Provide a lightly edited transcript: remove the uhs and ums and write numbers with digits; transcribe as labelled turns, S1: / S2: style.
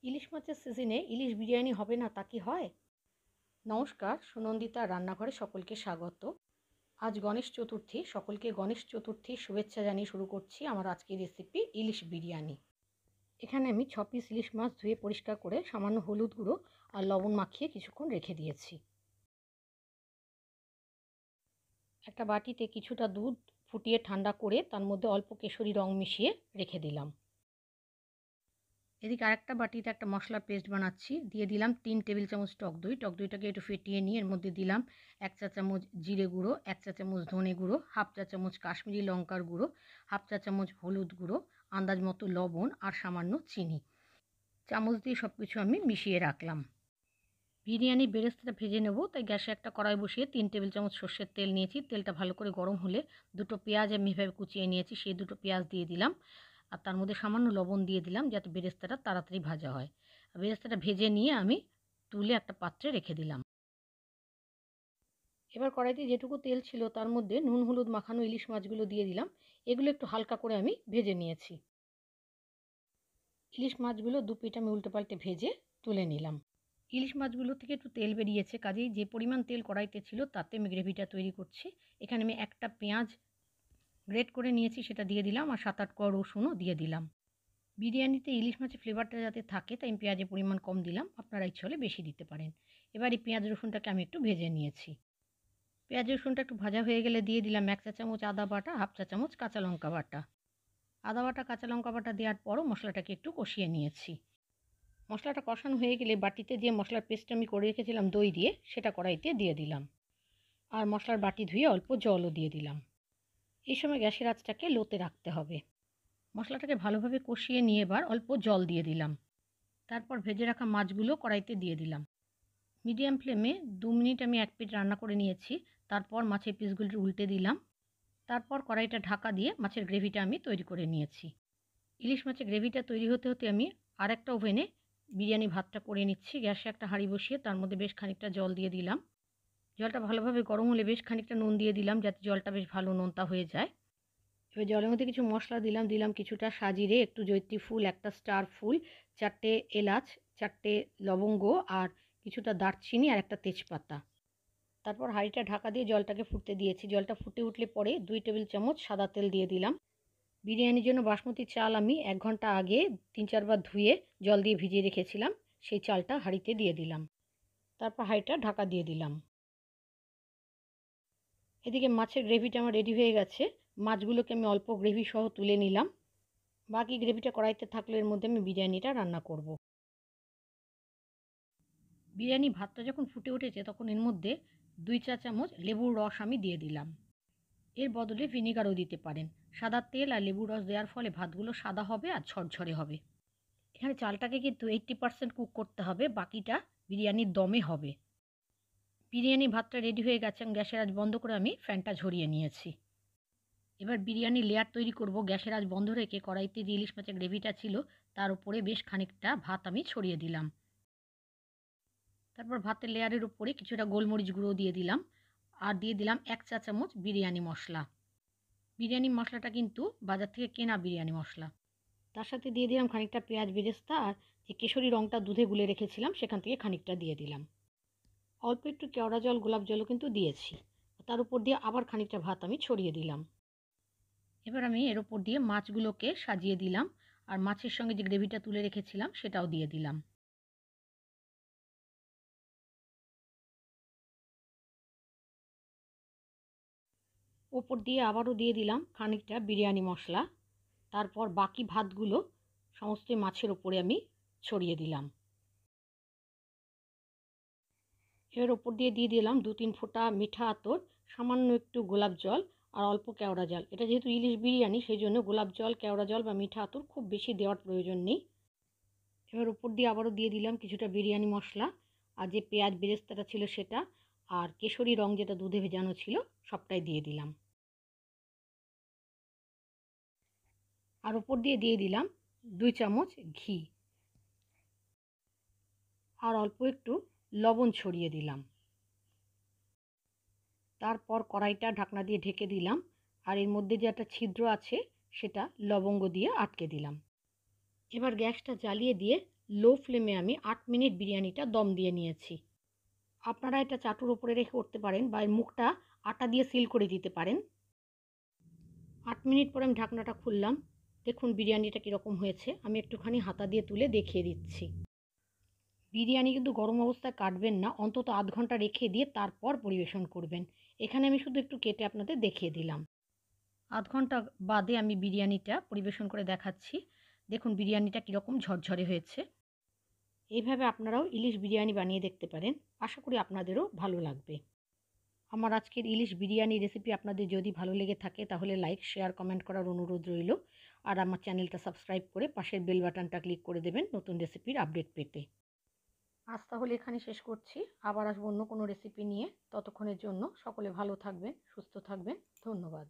S1: ইলিশ মাছের সিজনে ইলিশ বিরিয়ানি হবে না তা কি হয়? নমস্কার, সুনন্দিতা রান্নাঘরে সকলকে স্বাগত। আজ গণেশ চতুর্থী, সকলকে গণেশ চতুর্থীর শুভেচ্ছা জানিয়ে শুরু করছি আমার আজকের রেসিপি ইলিশ বিরিয়ানি। এখানে আমি 6 পিস ইলিশ মাছ ধুয়ে পরিষ্কার করে সামান্য হলুদ গুঁড়ো আর লবণ মাখিয়ে কিছুক্ষণ রেখে দিয়েছি। একটা বাটিতে কিছুটা দুধ ফুটিয়ে ঠান্ডা করে তার মধ্যে অল্প কেশরী রং মিশিয়ে রেখে দিলাম। এদিকে আরেকটা বাটিতে একটা মশলার পেস্ট বানাচ্ছি। দিয়ে দিলাম 3 টেবিল চামচ টক দই। টক দইটাকে একটু ফেটিয়ে নিয়ে এর মধ্যে দিলাম 1 চা চামচ জিরে গুঁড়ো, 1 চা চামচ ধনে গুঁড়ো, হাফ চা চামচ কাশ্মীরি লঙ্কার গুঁড়ো, হাফ চা চামচ হলুদ গুঁড়ো, আন্দাজ মতো লবণ আর সামান্য চিনি। চামচ দিয়ে সব কিছু আমি মিশিয়ে রাখলাম। বিরিয়ানি বেরেস্তাটা ভেজে নেব, তাই গ্যাসে একটা কড়াই বসিয়ে 3 টেবিল চামচ সর্ষের তেল নিয়েছি। তেলটা ভালো করে গরম হলে দুটো পেঁয়াজ আমি এভাবে কুচিয়ে নিয়েছি, সেই দুটো পেঁয়াজ দিয়ে দিলাম। আর তার মধ্যে সামান্য লবণ দিয়ে দিলাম যাতে বেরেস্তাটা তাড়াতাড়ি ভাজা হয়। বেরেস্তাটা ভেজে নিয়ে আমি তুলে একটা পাত্রে রেখে দিলাম। এবার কড়াইতে যেটুকু তেল ছিল তার মধ্যে নুন হলুদ মাখানো ইলিশ মাছগুলো দিয়ে দিলাম। এগুলো একটু হালকা করে আমি ভেজে নিয়েছি। ইলিশ মাছগুলো দু পিঠ আমি উল্টে পাল্টে ভেজে তুলে নিলাম। ইলিশ মাছগুলো থেকে একটু তেল বেরিয়েছে, কাজেই যে পরিমাণ তেল কড়াইতে ছিল তাতে আমি গ্রেভিটা তৈরি করছি। এখানে আমি একটা পেঁয়াজ গ্রেট করে নিয়েছি, সেটা দিয়ে দিলাম, আর 7-8 কোয়া রসুনও দিয়ে দিলাম। বিরিয়ানিতে ইলিশ মাছের ফ্লেভারটা যাতে থাকে তাই আমি পেঁয়াজের পরিমাণ কম দিলাম, আপনারা ইচ্ছে হলে বেশি দিতে পারেন। এবার এই পেঁয়াজ রসুনটাকে আমি একটু ভেজে নিয়েছি। পেঁয়াজ রসুনটা একটু ভাজা হয়ে গেলে দিয়ে দিলাম 1 চা চামচ আদা বাটা, হাফ চা চামচ কাঁচা লঙ্কা বাটা। আদা বাটা কাঁচা লঙ্কা বাটা দেওয়ার পরও মশলাটাকে একটু কষিয়ে নিয়েছি। মশলাটা কষানো হয়ে গেলে বাটিতে যে মশলার পেস্ট আমি করে রেখেছিলাম দই দিয়ে, সেটা কড়াইতে দিয়ে দিলাম। আর মশলার বাটি ধুয়ে অল্প জলও দিয়ে দিলাম। এই সময় গ্যাসের আঁচটাকে লোতে রাখতে হবে। মশলাটাকে ভালোভাবে কষিয়ে নিয়ে এবার অল্প জল দিয়ে দিলাম। তারপর ভেজে রাখা মাছগুলো কড়াইতে দিয়ে দিলাম। মিডিয়াম ফ্লেমে 2 মিনিট আমি এক পিঠ রান্না করে নিয়েছি। তারপর মাছের পিসগুলো উল্টে দিলাম। তারপর কড়াইটা ঢাকা দিয়ে মাছের গ্রেভিটা আমি তৈরি করে নিয়েছি। ইলিশ মাছের গ্রেভিটা তৈরি হতে হতে আমি আরেকটা ওভেনে বিরিয়ানি ভাতটা করে নিচ্ছি। গ্যাসে একটা হাঁড়ি বসিয়ে তার মধ্যে বেশ খানিকটা জল দিয়ে দিলাম। জলটা ভালোভাবে গরম হলে বেশ খানিকটা নুন দিয়ে দিলাম যাতে জলটা বেশ ভালো নোনতা হয়ে যায়। এবার জলের মধ্যে কিছু মশলা দিলাম কিছুটা সাজিরে, একটু জয়িত্রী ফুল, একটা স্টার ফুল, 4টে এলাচ, 4টে লবঙ্গ আর কিছুটা দারচিনি আর একটা তেজপাতা। তারপর হাঁড়িটা ঢাকা দিয়ে জলটাকে ফুটতে দিয়েছি। জলটা ফুটে উঠলে পরে 2 টেবিল চামচ সাদা তেল দিয়ে দিলাম। বিরিয়ানির জন্য বাসমতি চাল আমি 1 ঘন্টা আগে 3-4 বার ধুয়ে জল দিয়ে ভিজিয়ে রেখেছিলাম, সেই চালটা হাঁড়িতে দিয়ে দিলাম। তারপর হাঁড়িটা ঢাকা দিয়ে দিলাম। এদিকে মাছের গ্রেভিটা আমার রেডি হয়ে গেছে। মাছগুলোকে আমি অল্প গ্রেভি সহ তুলে নিলাম। বাকি গ্রেভিটা কড়াইতে থাকলে এর মধ্যে আমি বিরিয়ানিটা রান্না করব। বিরিয়ানি ভাতটা যখন ফুটে উঠেছে তখন এর মধ্যে 2 চা চামচ লেবুর রস আমি দিয়ে দিলাম। এর বদলে ভিনিগারও দিতে পারেন। সাদা তেল আর লেবুর রস দেওয়ার ফলে ভাতগুলো সাদা হবে আর ঝরঝরে হবে। এখানে চালটাকে কিন্তু 80% কুক করতে হবে, বাকিটা বিরিয়ানির দমে হবে। বিরিয়ানি ভাতটা রেডি হয়ে গেছে, গ্যাসের আঁচ বন্ধ করে আমি ফ্যানটা ঝরিয়ে নিয়েছি। এবার বিরিয়ানি লেয়ার তৈরি করব। গ্যাসের আঁচ বন্ধ রেখে কড়াইতে যে ইলিশ মাছের গ্রেভিটা ছিল তার উপরে বেশ খানিকটা ভাত আমি ছড়িয়ে দিলাম। তারপর ভাতের লেয়ারের উপরে কিছুটা গোলমরিচ গুঁড়ো দিয়ে দিলাম, আর দিয়ে দিলাম 1 চা চামচ বিরিয়ানি মশলা। বিরিয়ানি মশলাটা কিন্তু বাজার থেকে কেনা বিরিয়ানি মশলা। তার সাথে দিয়ে দিলাম খানিকটা পেঁয়াজ বেরেস্তা, আর যে কেশরী রঙটা দুধে গুলে রেখেছিলাম সেখান থেকে খানিকটা দিয়ে দিলাম। অল্প একটু কেওড়া জল, গোলাপ জলও কিন্তু দিয়েছি। তার উপর দিয়ে আবার খানিকটা ভাত আমি ছড়িয়ে দিলাম। এবার আমি এর উপর দিয়ে মাছগুলোকে সাজিয়ে দিলাম, আর মাছের সঙ্গে যে গ্রেভিটা তুলে রেখেছিলাম সেটাও দিয়ে দিলাম। ওপর দিয়ে আবারও দিয়ে দিলাম খানিকটা বিরিয়ানি মশলা। তারপর বাকি ভাতগুলো সমস্ত মাছের ওপরে আমি ছড়িয়ে দিলাম। এর ওপর দিয়ে দিয়ে দিলাম 2-3 ফোঁটা মিঠা আতর, সামান্য একটু গোলাপ জল আর অল্প কেওড়া জল। এটা যেহেতু ইলিশ বিরিয়ানি সেই জন্য গোলাপ জল, কেওড়া জল বা মিঠা আতর খুব বেশি দেওয়ার প্রয়োজন নেই। এবার উপর দিয়ে আবারও দিয়ে দিলাম কিছুটা বিরিয়ানি মশলা, আর যে পেঁয়াজ বেরেস্তাটা ছিল সেটা, আর কেশরী রং যেটা দুধে ভেজানো ছিল সবটাই দিয়ে দিলাম। আর উপর দিয়ে দিয়ে দিলাম 2 চামচ ঘি, আর অল্প একটু লবণ ছড়িয়ে দিলাম। তারপর কড়াইটা ঢাকনা দিয়ে ঢেকে দিলাম, আর এর মধ্যে যে একটা ছিদ্র আছে সেটা লবঙ্গ দিয়ে আটকে দিলাম। এবার গ্যাসটা জ্বালিয়ে দিয়ে লো ফ্লেমে আমি 8 মিনিট বিরিয়ানিটা দম দিয়ে নিয়েছি। আপনারা এটা চাটুর ওপরে রেখে করতে পারেন বা এর মুখটা আটা দিয়ে সিল করে দিতে পারেন। 8 মিনিট পরে আমি ঢাকনাটা খুললাম। দেখুন বিরিয়ানিটা কীরকম হয়েছে। আমি একটুখানি হাতা দিয়ে তুলে দেখিয়ে দিচ্ছি। বিরিয়ানি কিন্তু গরম অবস্থায় কাটবেন না, অন্তত আধ ঘন্টা রেখে দিয়ে তারপর পরিবেশন করবেন। এখানে আমি শুধু একটু কেটে আপনাদের দেখিয়ে দিলাম। আধ ঘন্টা বাদে আমি বিরিয়ানিটা পরিবেশন করে দেখাচ্ছি। দেখুন বিরিয়ানিটা কীরকম ঝরঝরে হয়েছে। এইভাবে আপনারাও ইলিশ বিরিয়ানি বানিয়ে দেখতে পারেন। আশা করি আপনাদেরও ভালো লাগবে। আমার আজকের ইলিশ বিরিয়ানি রেসিপি আপনাদের যদি ভালো লেগে থাকে তাহলে লাইক, শেয়ার, কমেন্ট করার অনুরোধ রইল। আর আমার চ্যানেলটা সাবস্ক্রাইব করে পাশের বেল বাটনটা ক্লিক করে দেবেন নতুন রেসিপির আপডেট পেতে। আজ তাহলে এখানে শেষ করছি। আবার আসবো অন্য কোনো রেসিপি নিয়ে। ততক্ষণের জন্য সকলে ভালো থাকবেন, সুস্থ থাকবেন। ধন্যবাদ।